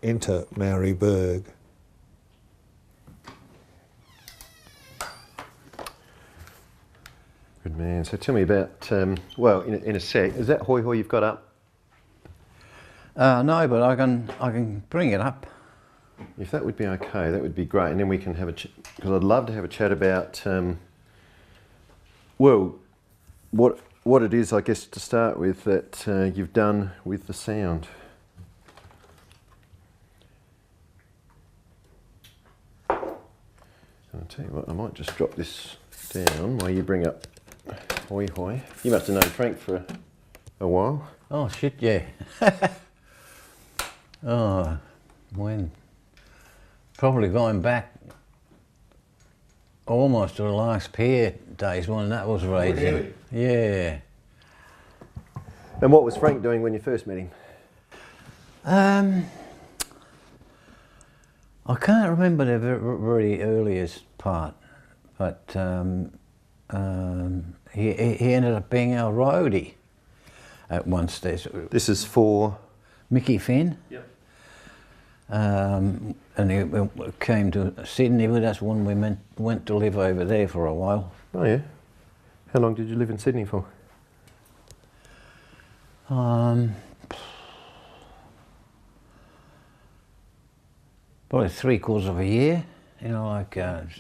enter MAURI Berg. Good man. So tell me about, well, in a sec, is that hoi hoi you've got up? No, but I can bring it up. If that would be okay, that would be great. And then we can have a chat, because I'd love to have a chat about, well, what it is, I guess, to start with, that you've done with the sound. And I'll tell you what, I might just drop this down while you bring up hoi hoi. You must have known Frank for a while. Oh shit, yeah. Oh, when? Probably going back almost to the last pair days when that was raging. Really? Yeah. And what was Frank doing when you first met him? I can't remember the very earliest part, but he ended up being our roadie at one stage. This is for? Mickey Finn. Yep. And he came to Sydney with us when we went to live over there for a while. Oh yeah. How long did you live in Sydney for? Probably 3/4 of a year, you know, like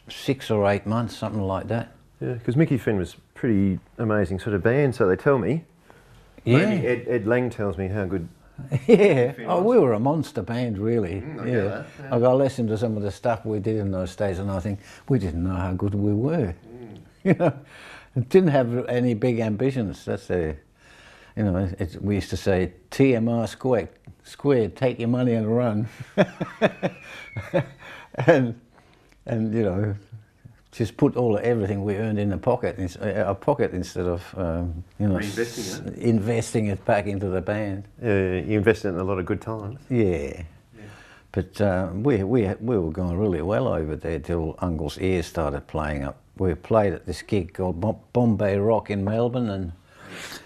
6 or 8 months, something like that. Yeah, because Mickey Finn was pretty amazing sort of band, so they tell me. Yeah. Maybe Ed Lang tells me how good. Yeah. Oh, we were a monster band, really. I get that, yeah. I got listened to some of the stuff we did in those days, and I think we didn't know how good we were. You know, didn't have any big ambitions. That's a, you know, we used to say TMR squared, take your money and run. and you know, just put everything we earned in the pocket, our pocket, instead of you know, investing it back into the band. Yeah, you invested in a lot of good times. Yeah. But we were going really well over there till Uncle's ears started playing up. We played at this gig called Bombay Rock in Melbourne, and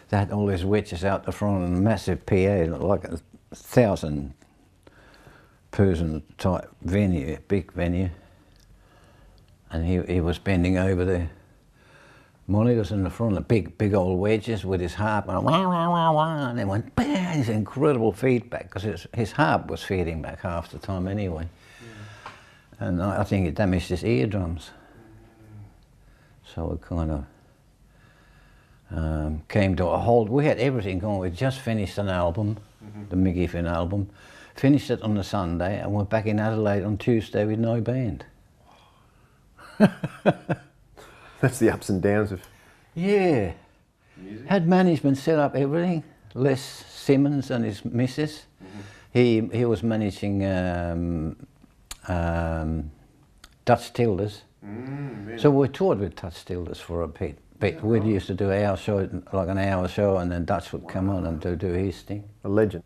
they had all these witches out the front and a massive PA, like a 1,000-person type venue, big venue. And he was bending over the monitors in the front, the big old wedges with his harp, and wah, wah, wah, wah, and it went bang, this incredible feedback, because his harp was feeding back half the time anyway. Yeah. And I think it damaged his eardrums. So it kind of came to a halt. We had everything going. We just finished an album, the Mickey Finn album, finished it on the Sunday, and we're back in Adelaide on Tuesday with no band. That's the ups and downs of. Yeah. Music. Had management set up everything. Les Simmons and his missus. He was managing Dutch Tilders. Really? So we toured with Dutch Tilders for a bit. Yeah, we used to do our show, like an hour show, and then Dutch would come on and do his thing. A legend.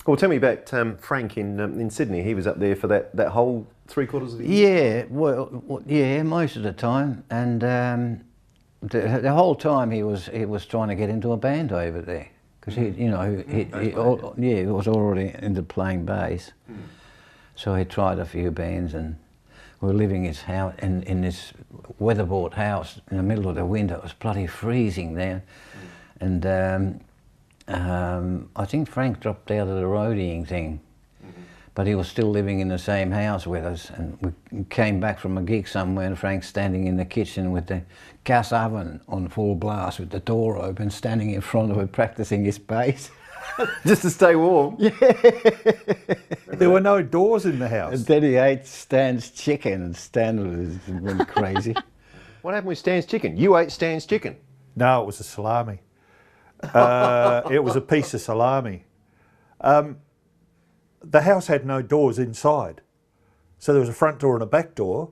Well, tell me about Frank in Sydney. He was up there for that whole 3/4 of the year? Yeah, well, yeah, most of the time. And the whole time he was trying to get into a band over there. Because he was already into playing bass. So he tried a few bands, and we were living in his house, in this weatherboard house in the middle of the winter. It was bloody freezing there. And I think Frank dropped out of the roadieing thing, but he was still living in the same house with us. And we came back from a gig somewhere, and Frank's standing in the kitchen with the gas oven on full blast with the door open, standing in front of it, practicing his bass. Just to stay warm? Yeah. There were no doors in the house. And then he ate Stan's chicken, and Stan went crazy. What happened with Stan's chicken? You ate Stan's chicken? No, it was a salami. It was a piece of salami. The house had no doors inside. So there was a front door and a back door,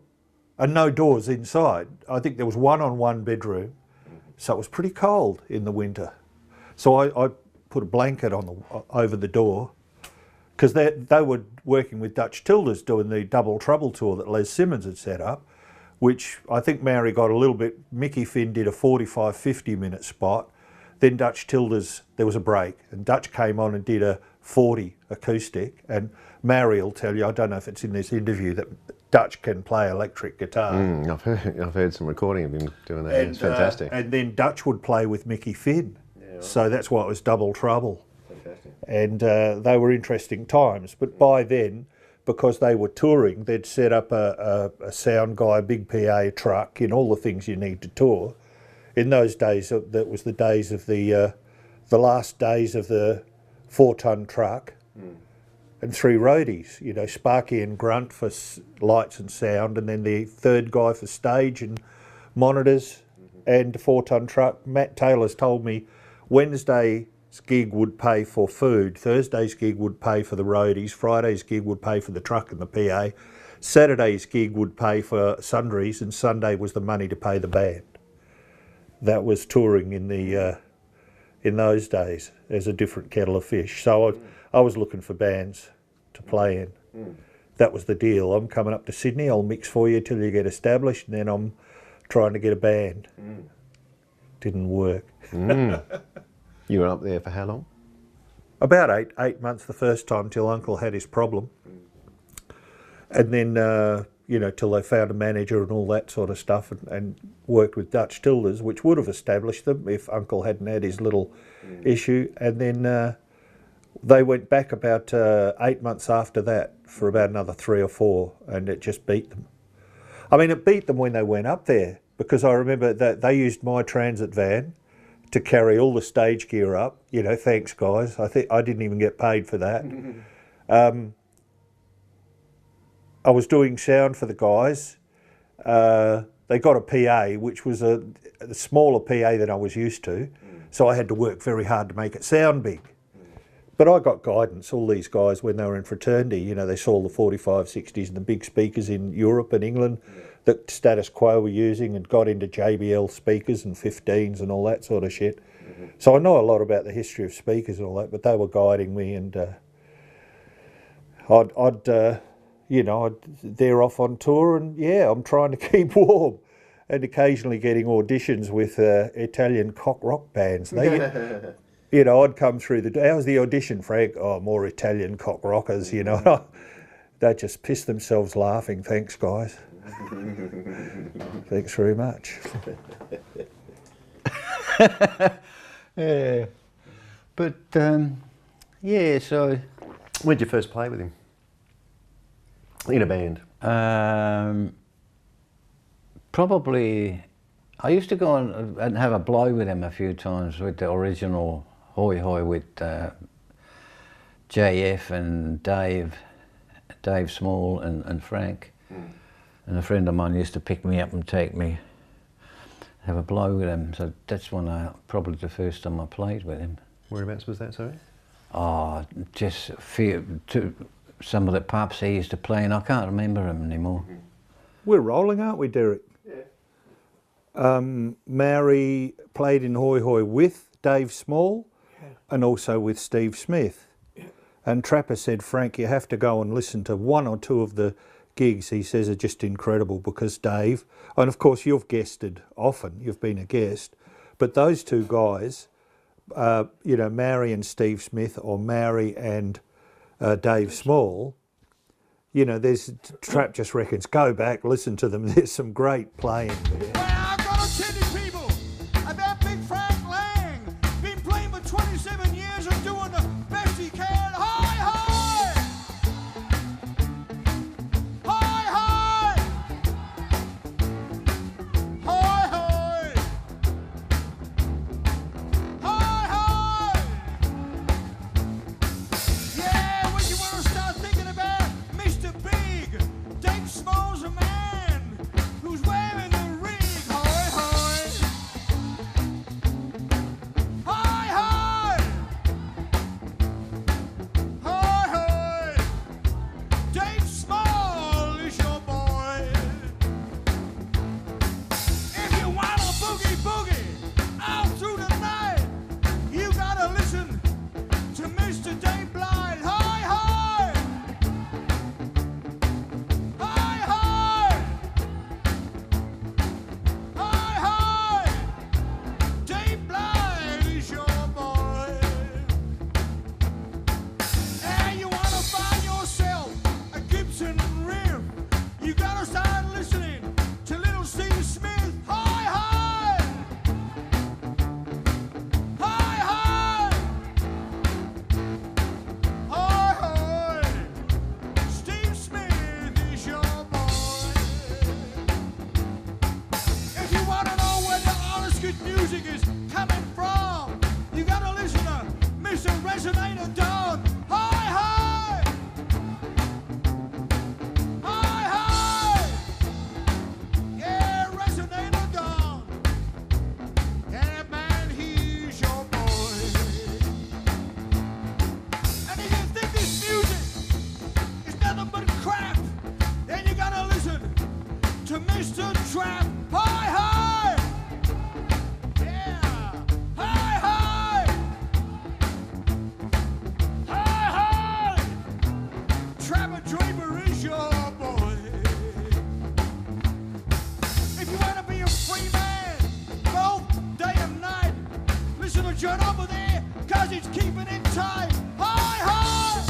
and no doors inside. I think there was one on one bedroom, so it was pretty cold in the winter. So I put a blanket on over the door, because they were working with Dutch Tilders doing the Double Trouble tour that Les Simmons had set up, which I think MAURI got a little bit. Mickey Finn did a 45, 50 minute spot. Then Dutch Tilders, there was a break, and Dutch came on and did a 40 acoustic. And Mauri will tell you, I don't know if it's in this interview, that Dutch can play electric guitar. I've heard some recording of him doing that. It's fantastic. And then Dutch would play with Mickey Finn. Yeah, right. So that's why it was double trouble. Fantastic. And they were interesting times. But by then, because they were touring, they'd set up a sound guy, a big PA truck, all the things you need to tour. In those days, that was the days of the last days of the 4-ton truck. And 3 roadies, Sparky and Grunt for lights and sound, and then the third guy for stage and monitors, and a 4-ton truck. Matt Taylor's told me Wednesday's gig would pay for food, Thursday's gig would pay for the roadies, Friday's gig would pay for the truck and the PA, Saturday's gig would pay for sundries, and Sunday was the money to pay the band. That was touring in those days. There's a different kettle of fish. So I was looking for bands to play in. That was the deal. I'm coming up to Sydney, I'll mix for you till you get established, and then I'm trying to get a band. Didn't work. You were up there for how long? About eight months the first time, till Uncle had his problem. And then, till they found a manager and all that sort of stuff, and worked with Dutch Tilders, which would have established them if Uncle hadn't had his little issue. And then they went back about 8 months after that for about another 3 or 4, and it just beat them. I mean, it beat them when they went up there, because I remember that they used my transit van to carry all the stage gear up. Thanks guys. I think I didn't even get paid for that. I was doing sound for the guys. They got a PA, which was a smaller PA than I was used to, so I had to work very hard to make it sound big. But I got guidance. All these guys, when they were in fraternity, they saw the 45, 60s and the big speakers in Europe and England that Status Quo were using, and got into JBL speakers and 15s and all that sort of shit. So I know a lot about the history of speakers and all that, but they were guiding me, and they're off on tour, and I'm trying to keep warm, and occasionally getting auditions with Italian cock rock bands. I'd come through how's the audition, Frank? Oh, more Italian cock rockers, They just piss themselves laughing. Thanks, guys. Thanks very much. Yeah. But, so... When did you first play with him? In a band? Probably, I used to go and have a blow with him a few times, with the original Hoi Hoi, with JF and Dave Small and Frank. And a friend of mine used to pick me up and take me, have a blow with him. So that's probably the first time I played with him. Whereabouts was that, sorry? Oh, just some of the pubs he used to play in. I can't remember him anymore. We're rolling, aren't we, Derek? Yeah. Mauri played in Hoi Hoi with Dave Small, and also with Steve Smith. Yeah. And Trapper said, Frank, you have to go and listen to 1 or 2 of the gigs. He says are just incredible, because Dave, and of course you've guested often, you've been a guest, but those 2 guys, Mauri and Steve Smith, or Mauri and Dave Small, there's Trap just reckons, go back, listen to them. There's some great playing there. Well, I've got to tell you people about Big Frank Lang. Been playing for 27 years and doing the best he can. Hi, hi! Hi, hi! Hi, hi! Hi, hi! Yeah, when you want to start thinking about Mr. Big, Dave Small's a man who's wearing the rig. Hi, hi! Hi, hi! Hi, hi! Dave Small is your boy. If you want a boogie boogie all through the night, you gotta listen to Mr. Dave Blythe. Hi, hi! Hi, hi! Hi, hi! Dave Blythe is your boy. resonator down. Hi, hi. Hi, hi. Yeah, resonator down. Yeah, man, he's your boy. And if you think this music is nothing but crap, then you gotta listen to Mr. Trap. Hi, hi. Yeah. Hi, hi. Hi, hi. Trapper Draper is your boy. If you wanna be a free man, both day and night, listen to John over there, cause it's keeping it tight. Hi, hi.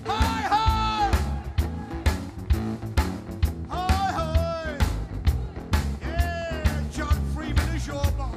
Hi, hi. Hi, hi. Yeah, John Freeman is your boy.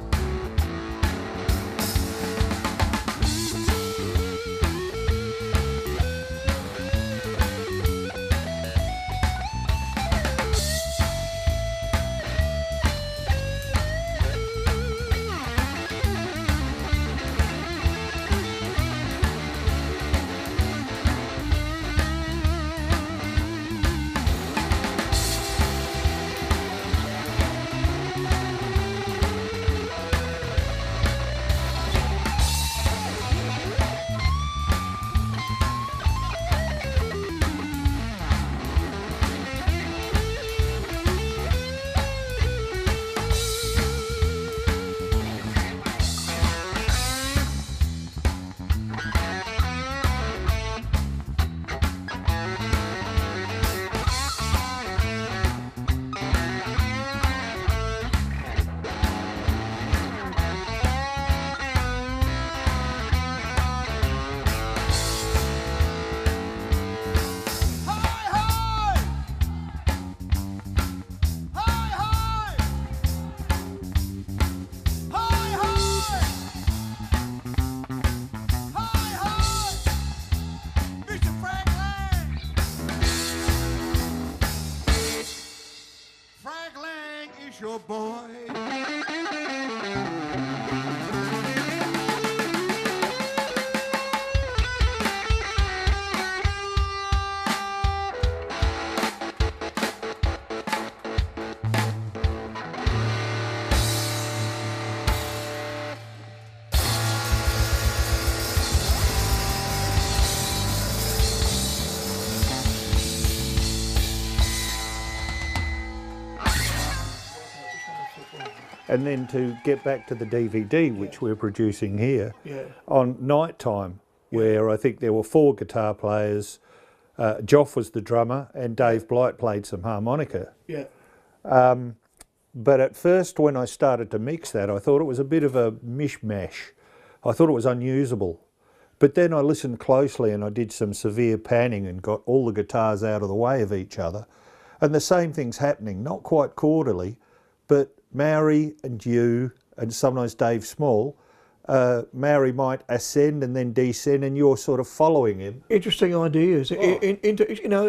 Your boy. And then to get back to the DVD, which we're producing here, Yeah. on night time, where I think there were 4 guitar players, Joff was the drummer, and Dave Blight played some harmonica. Yeah. But at first, when I started to mix that, I thought it was a bit of a mishmash. I thought it was unusable. But then I listened closely and I did some severe panning and got all the guitars out of the way of each other. And the same thing's happening, not quite quarterly, but Mauri and you, and sometimes Dave Small, Mauri might ascend and then descend, and you're sort of following him. Interesting ideas. It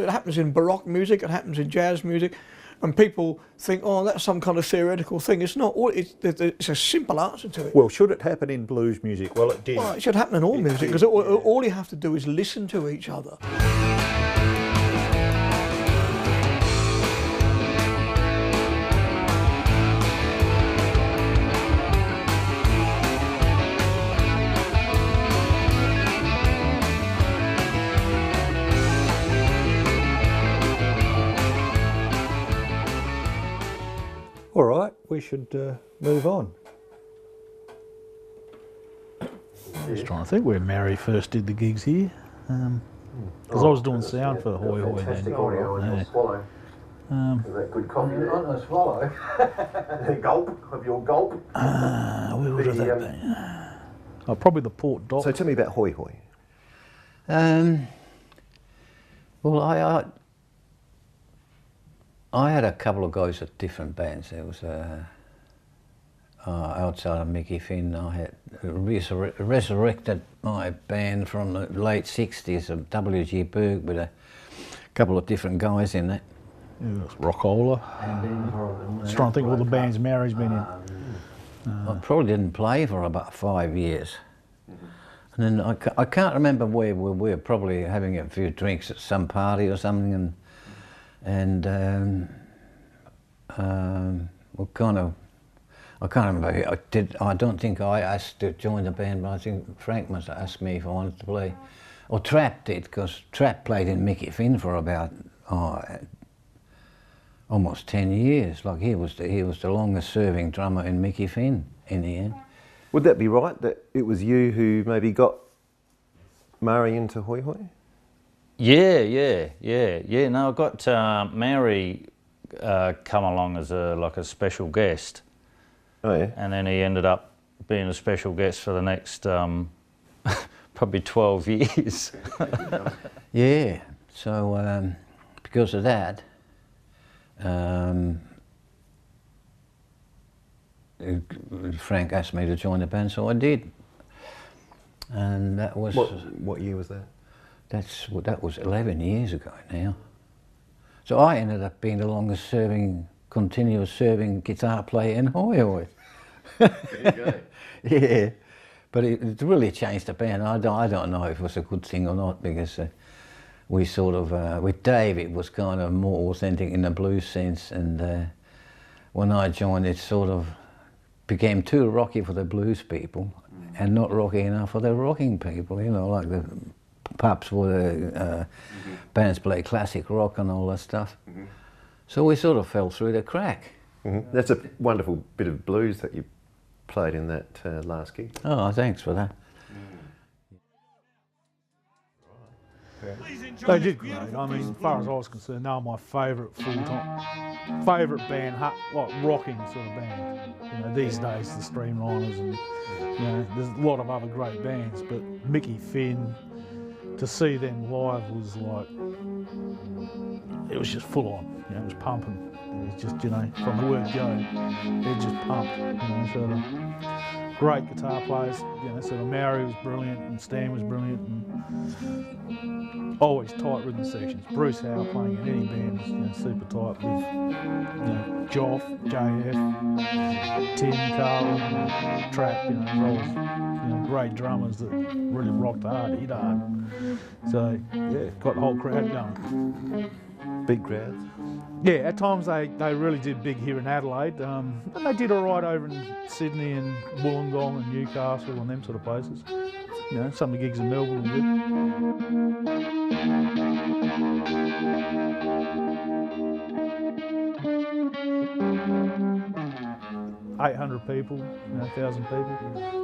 happens in Baroque music, it happens in jazz music, and people think, oh, that's some kind of theoretical thing. It's not. It's a simple answer to it. Well, should it happen in blues music? Well, it did. Well, it should happen in all music, because all you have to do is listen to each other. All right, we should move on. I was trying to think where Mauri first did the gigs here. Because I was doing sound for Hoi Hoi then. audio swallow. Is that good coffee there? On a swallow. Gulp of your gulp. Where would that be? Oh, probably the Port Dock. So tell me about Hoi Hoi. Well, I had a couple of guys at different bands. There was outside of Mickey Finn, I had resurrected my band from the late 60s of W.G. Berg with a couple of different guys in that. Yeah, Rockola. I was trying to think of all the bands Mauri's been in. I probably didn't play for about 5 years. And then I can't remember where we were, probably having a few drinks at some party or something, and we kind of, I can't remember. I don't think I asked to join the band, but I think Frank must have asked me if I wanted to play, or Trap did, because Trap played in Mickey Finn for about almost 10 years. Like he was the longest serving drummer in Mickey Finn in the end. Would that be right, that it was you who maybe got Mauri into Hoi Hoi? Yeah. No, I got Mauri come along as a special guest. Oh yeah. And then he ended up being a special guest for the next probably 12 years. Yeah, so because of that, Frank asked me to join the band, so I did. And that was... What year was that? That was 11 years ago now. So I ended up being the longest serving, continuous serving guitar player in Hoi Hoi. There you go. Yeah, but it really changed the band. I don't know if it was a good thing or not, because we sort of, with Dave, it was kind of more authentic in the blues sense, and when I joined, it sort of became too rocky for the blues people and not rocky enough for the rocking people, you know, like the pubs where the bands play classic rock and all that stuff. So we sort of fell through the crack. That's a wonderful bit of blues that you played in that last gig. Oh, thanks for that. They did great. I mean, as far as I was concerned, they were my favourite favourite band, rocking sort of band. You know, these days the Streamliners, and you know, there's a lot of other great bands, but Mickey Finn, to see them live was like, it was just full on. You know, it was pumping. It was just, you know, from the word go, it just pumped. You know, sort of great guitar players. You know, sort of Mauri was brilliant and Stan was brilliant, and always tight rhythm sections. Bruce Howe playing in any band was, you know, super tight with, you know, Joff, JF, Tim, Carl, Trap. You know, always, you know, great drummers that really rocked hard, hit hard. So yeah, got the whole crowd going. Big crowds. Yeah, at times they really did big here in Adelaide, and they did all right over in Sydney and Wollongong and Newcastle and them sort of places. You know, some of the gigs in Melbourne were good. 800 people, you know, 1,000 people.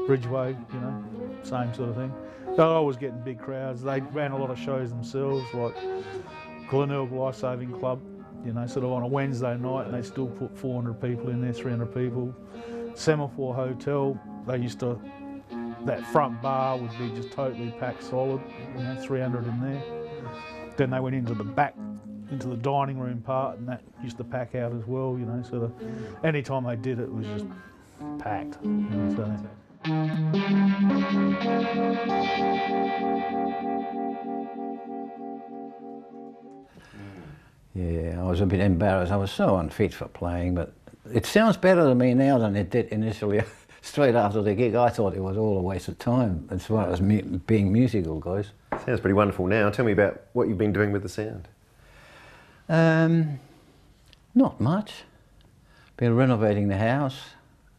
Bridgeway, you know, same sort of thing. They were always getting big crowds. They ran a lot of shows themselves, like Glenelg Lifesaving Club, you know, sort of on a Wednesday night, and they still put 400 people in there, 300 people. Semaphore Hotel, they used to, that front bar would be just totally packed solid, you know, 300 in there. Then they went into the back, into the dining room part, and that used to pack out as well, you know, sort of, any time they did it was just packed, you know, so. Yeah, I was a bit embarrassed. I was so unfit for playing, but it sounds better to me now than it did initially. Straight after the gig, I thought it was all a waste of time as far as being musical goes. Sounds pretty wonderful now. Tell me about what you've been doing with the sound. Not much. Been renovating the house.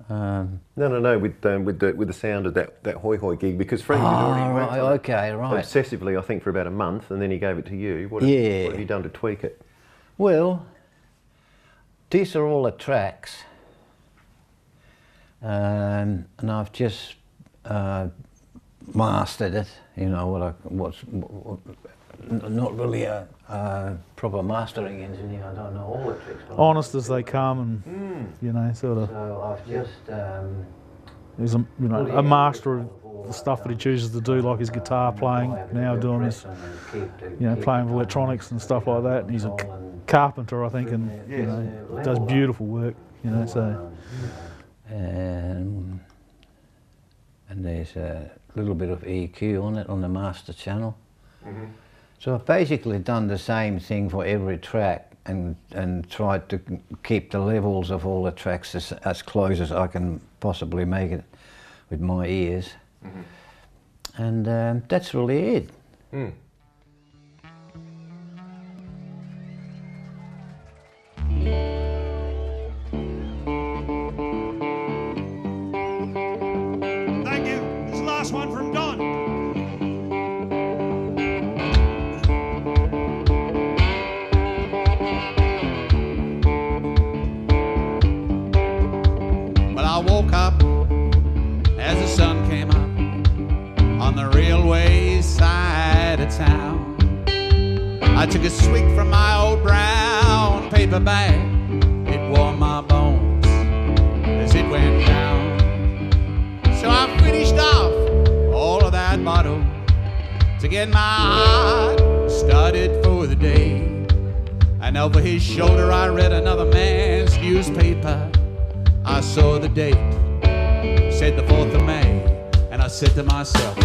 No, with the sound of that Hoi Hoi gig, because Frank had already worked on it obsessively, I think, for about a month, and then he gave it to you. What have you done to tweak it? Well, these are all the tracks, and I've just mastered it. You know, not really a proper mastering engineer. I don't know all the tricks. Honest as they come, and you know, sort of. So I've just. He's a master of the stuff that he chooses to do, like his guitar playing. Now doing his, you know, playing with electronics and stuff like that. And he's a carpenter, I think, and you know, does beautiful work. You know, so. And there's a little bit of EQ on it on the master channel. So I've basically done the same thing for every track and tried to keep the levels of all the tracks as close as I can possibly make it with my ears. And that's really it. Mm. Thank you. This is the last one from Don. Well, I woke up as the sun came up on the railway side of town. I took a swig from my old brown paper bag. It warmed my bones as it went down. So I finished off all of that bottle to get my heart started for the day. And over his shoulder I read another man's newspaper. I saw the date, said the 4th of May, and I said to myself,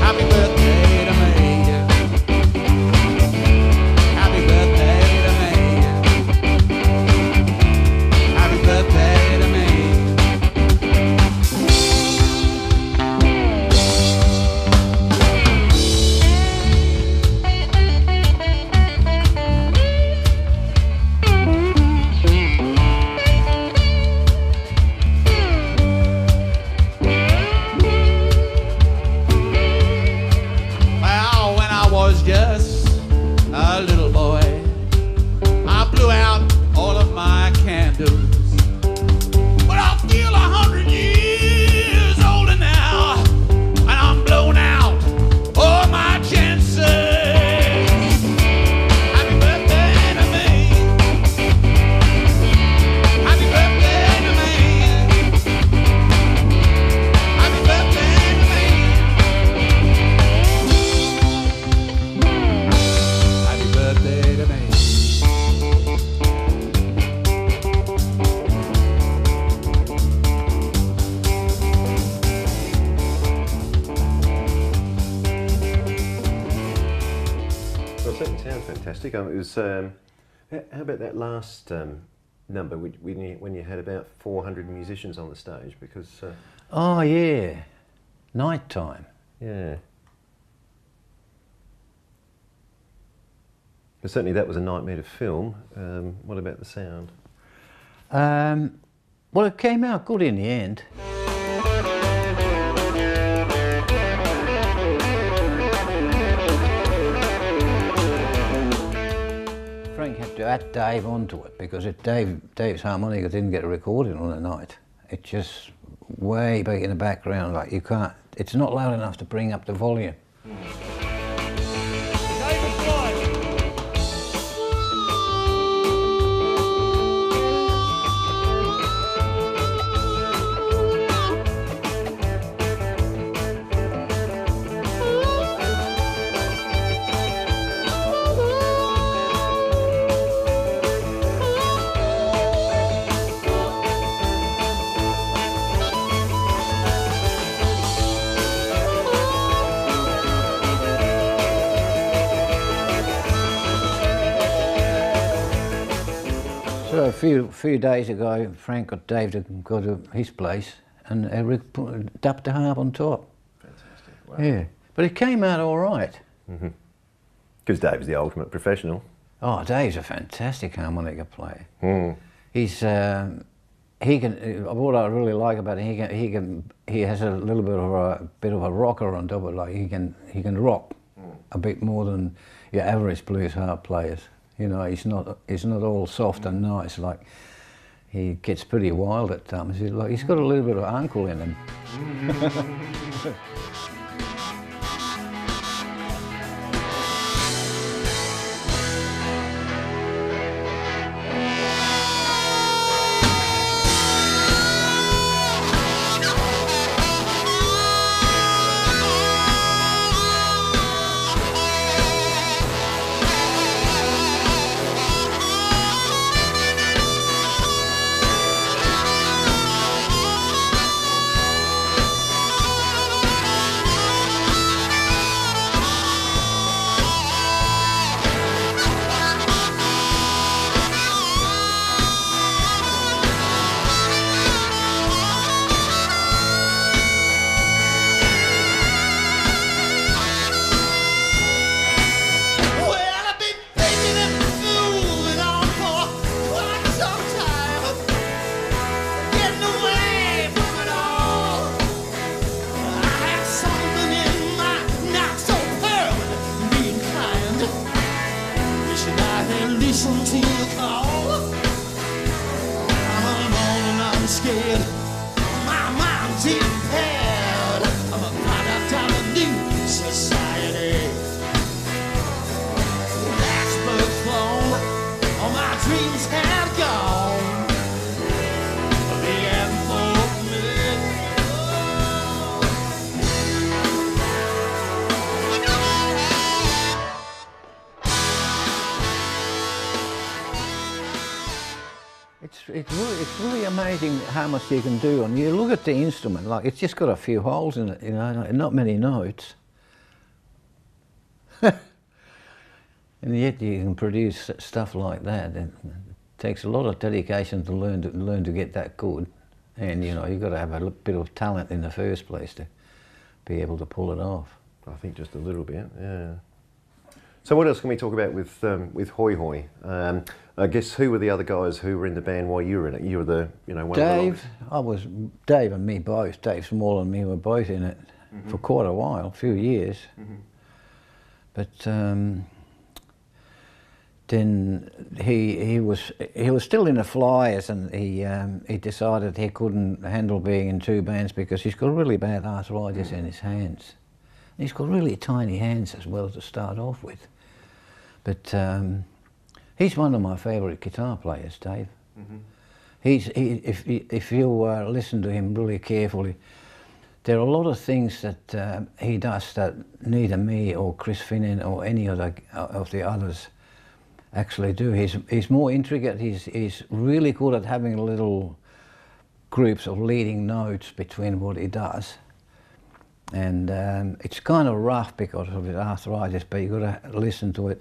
happy birthday to me. Happy birthday to me. Happy birthday to me. Well, when I was just a little boy, I blew out all of my candles. But I feel 100 years older now, and I'm blown out all my chances. Happy birthday to me. Happy birthday to me. Happy birthday to me. Happy birthday to me. Well, it certainly sounds fantastic. It was. How about that last number when you had about 400 musicians on the stage? Because Oh yeah, night time. yeah, but certainly that was a nightmare to film. What about the sound? Well, it came out good in the end. Frank had to add Dave onto it because if Dave's harmonica didn't get a recording on the night. It's just way back in the background, like you can't, it's not loud enough to bring up the volume. David Floyd. So a few days ago, Frank got Dave to go to his place and dubbed the harp on top. Fantastic. Wow. Yeah, but it came out all right. Because Dave's the ultimate professional. Oh, Dave's a fantastic harmonica player. Mm. He's he can. What I really like about him, he has a little bit of a rocker on top of it. Like he can rock a bit more than your average blues harp players. You know, he's not all soft and nice. Like he gets pretty wild at times. He's got a little bit of uncle in him. society. Iceberg flown, all my dreams had gone. Began for me. It's really amazing how much you can do. And you look at the instrument, like it's just got a few holes in it, you know, not many notes. And yet you can produce stuff like that. It takes a lot of dedication to learn to get that good. And you know, you've got to have a bit of talent in the first place to be able to pull it off. I think just a little bit, yeah. So what else can we talk about with Hoi Hoi? I guess who were the other guys who were in the band while you were in it? You were the, you know, one Dave, Dave and me both. Dave Small and me were both in it for quite a while, a few years. But then he was still in the Flyers, and he decided he couldn't handle being in two bands because he's got really bad arthritis in his hands. And he's got really tiny hands as well to start off with. But he's one of my favourite guitar players, Dave. If you listen to him really carefully, there are a lot of things that he does that neither me or Chris Finnen or any of the others actually do. He's more intricate. He's really good at having little groups of leading notes between what he does. And it's kind of rough because of his arthritis, but you've got to listen to it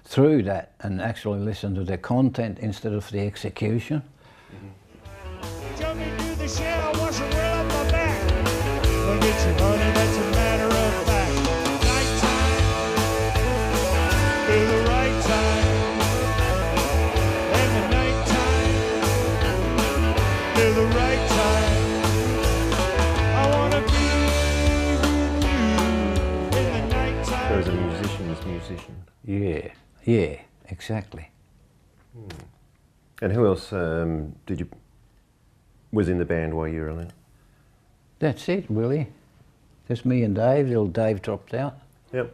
through that and actually listen to the content instead of the execution. Jumping through the shell, wash away up my back. I'll get you, honey, that's a matter of fact. Nighttime, through the right time. And the nighttime, through the right time. I wanna be with you in the nighttime. There is a musician's musician. Yeah, exactly. And who else was in the band while you were in it? That's it, really. Just me and Dave. Little Dave dropped out. Yep.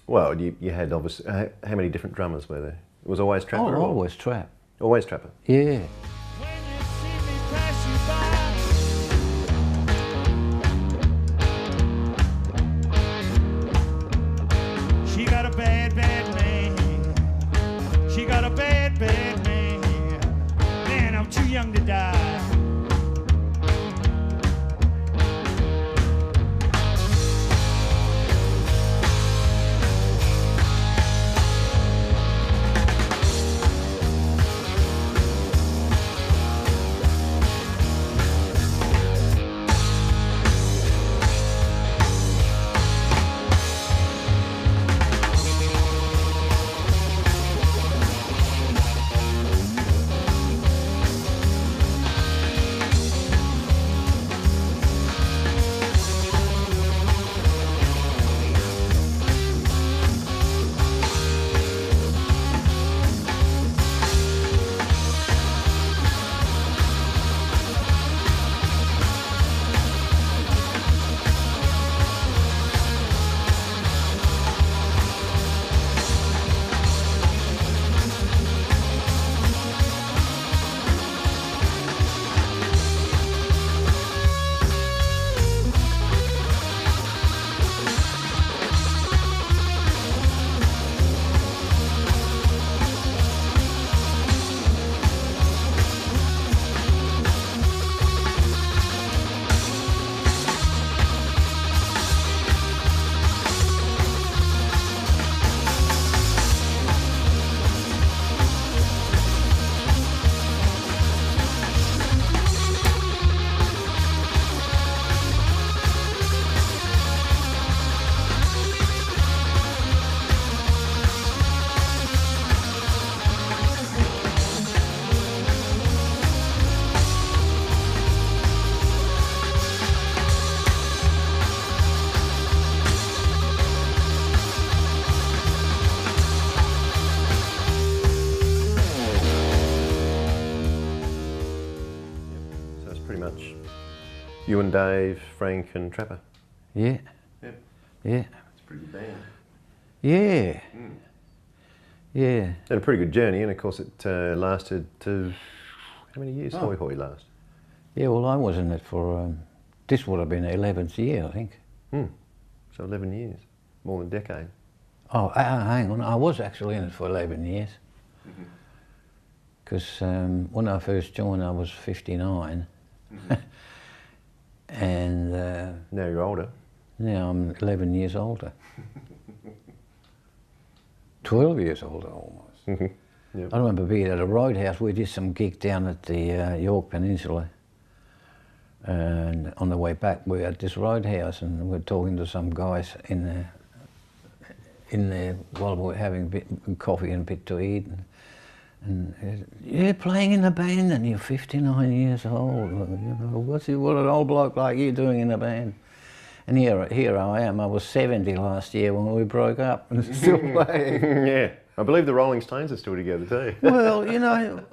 Well, you had obviously, how many different drummers were there? It was always Trapper? Oh, always Trap. Always Trapper? Yeah. When you see me pass you by, she got a bad, bad man. She got a bad, bad man. Man, I'm too young to die. pretty much you and Dave, Frank and Trapper. Yeah. Yep. Yeah. It's a pretty good band. Yeah. Yeah. And a pretty good journey, and of course it lasted to, how many years Hoi Hoi last? Yeah, well I was in it for, this would have been the 11th year, I think. So 11 years, more than a decade. Oh, hang on, I was actually in it for 11 years. Because when I first joined I was 59. And now you're older. Now I'm 11 years older. 12 years older almost. Yep. I remember being at a roadhouse. We did some gig down at the York Peninsula, and on the way back we were at this roadhouse and we were talking to some guys in there while we were having a bit of coffee and a bit to eat. And you're playing in a band and you're 59 years old. You know, what an old bloke like you doing in a band? And here I am. I was 70 last year when we broke up and still playing. Yeah, I believe the Rolling Stones are still together too. Well, you know,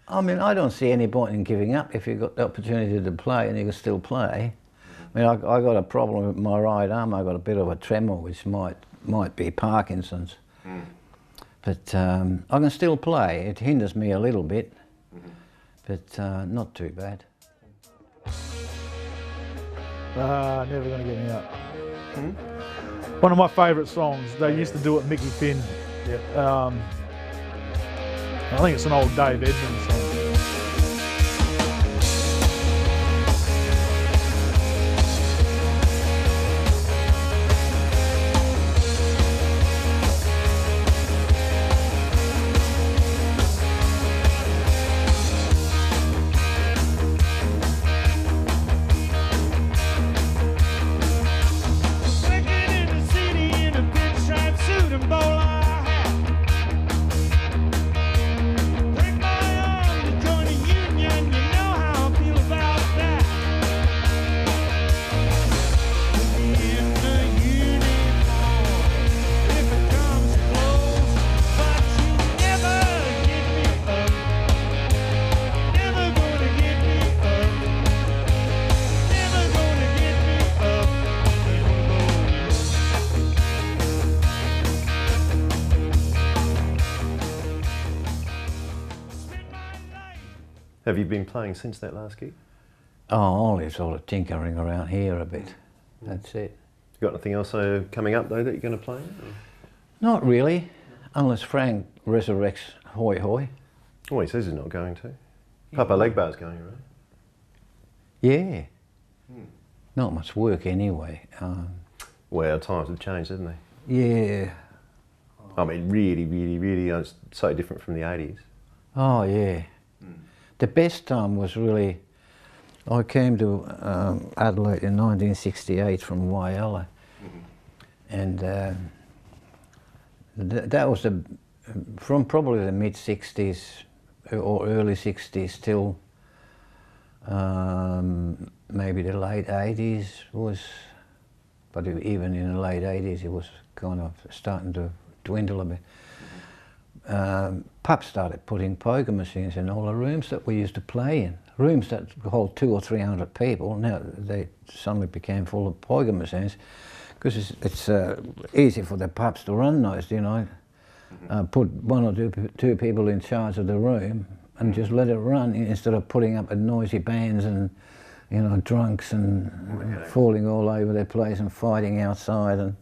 I mean, I don't see any point in giving up if you've got the opportunity to play and you can still play. I mean, I got a problem with my right arm. I got a bit of a tremor, which might be Parkinson's. But I can still play. It hinders me a little bit, but not too bad. Never Gonna Get Me Up. One of my favourite songs. They used to do it, Mickey Finn. Yep. I think it's an old Dave Edmunds song. Have you been playing since that last gig? Oh, only sort of tinkering around here a bit. That's it. You got anything else coming up though that you're going to play? Or? Not really, unless Frank resurrects Hoi Hoi. Oh, he says he's not going to. Papa Legbar's going, right? Yeah. Not much work anyway. Well, times have changed, haven't they? Yeah. I mean, really, it's so different from the 80s. Oh, yeah. The best time was really, I came to Adelaide in 1968 from Whyalla, and that was from probably the mid-60s or early 60s till maybe the late 80s was, but even in the late 80s it was kind of starting to dwindle a bit. Pubs started putting poker machines in all the rooms that we used to play in. Rooms that hold 200 or 300 people, now they suddenly became full of poker machines because it's easy for the pubs to run those, you know. Put one or two people in charge of the room and just let it run instead of putting up a noisy bands and, you know, drunks and falling all over their place and fighting outside and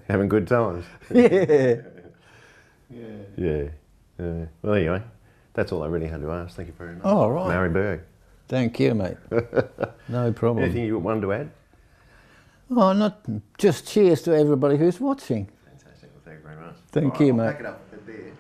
having good times. Yeah. Yeah. Well, anyway, that's all I really had to ask. Thank you very much. Oh, right. MAURI Berg. Thank you, mate. No problem. Anything you wanted to add? Oh, not just cheers to everybody who's watching. Fantastic. Well, thank you very much. Thank you, mate. I'll pack it up with the beer.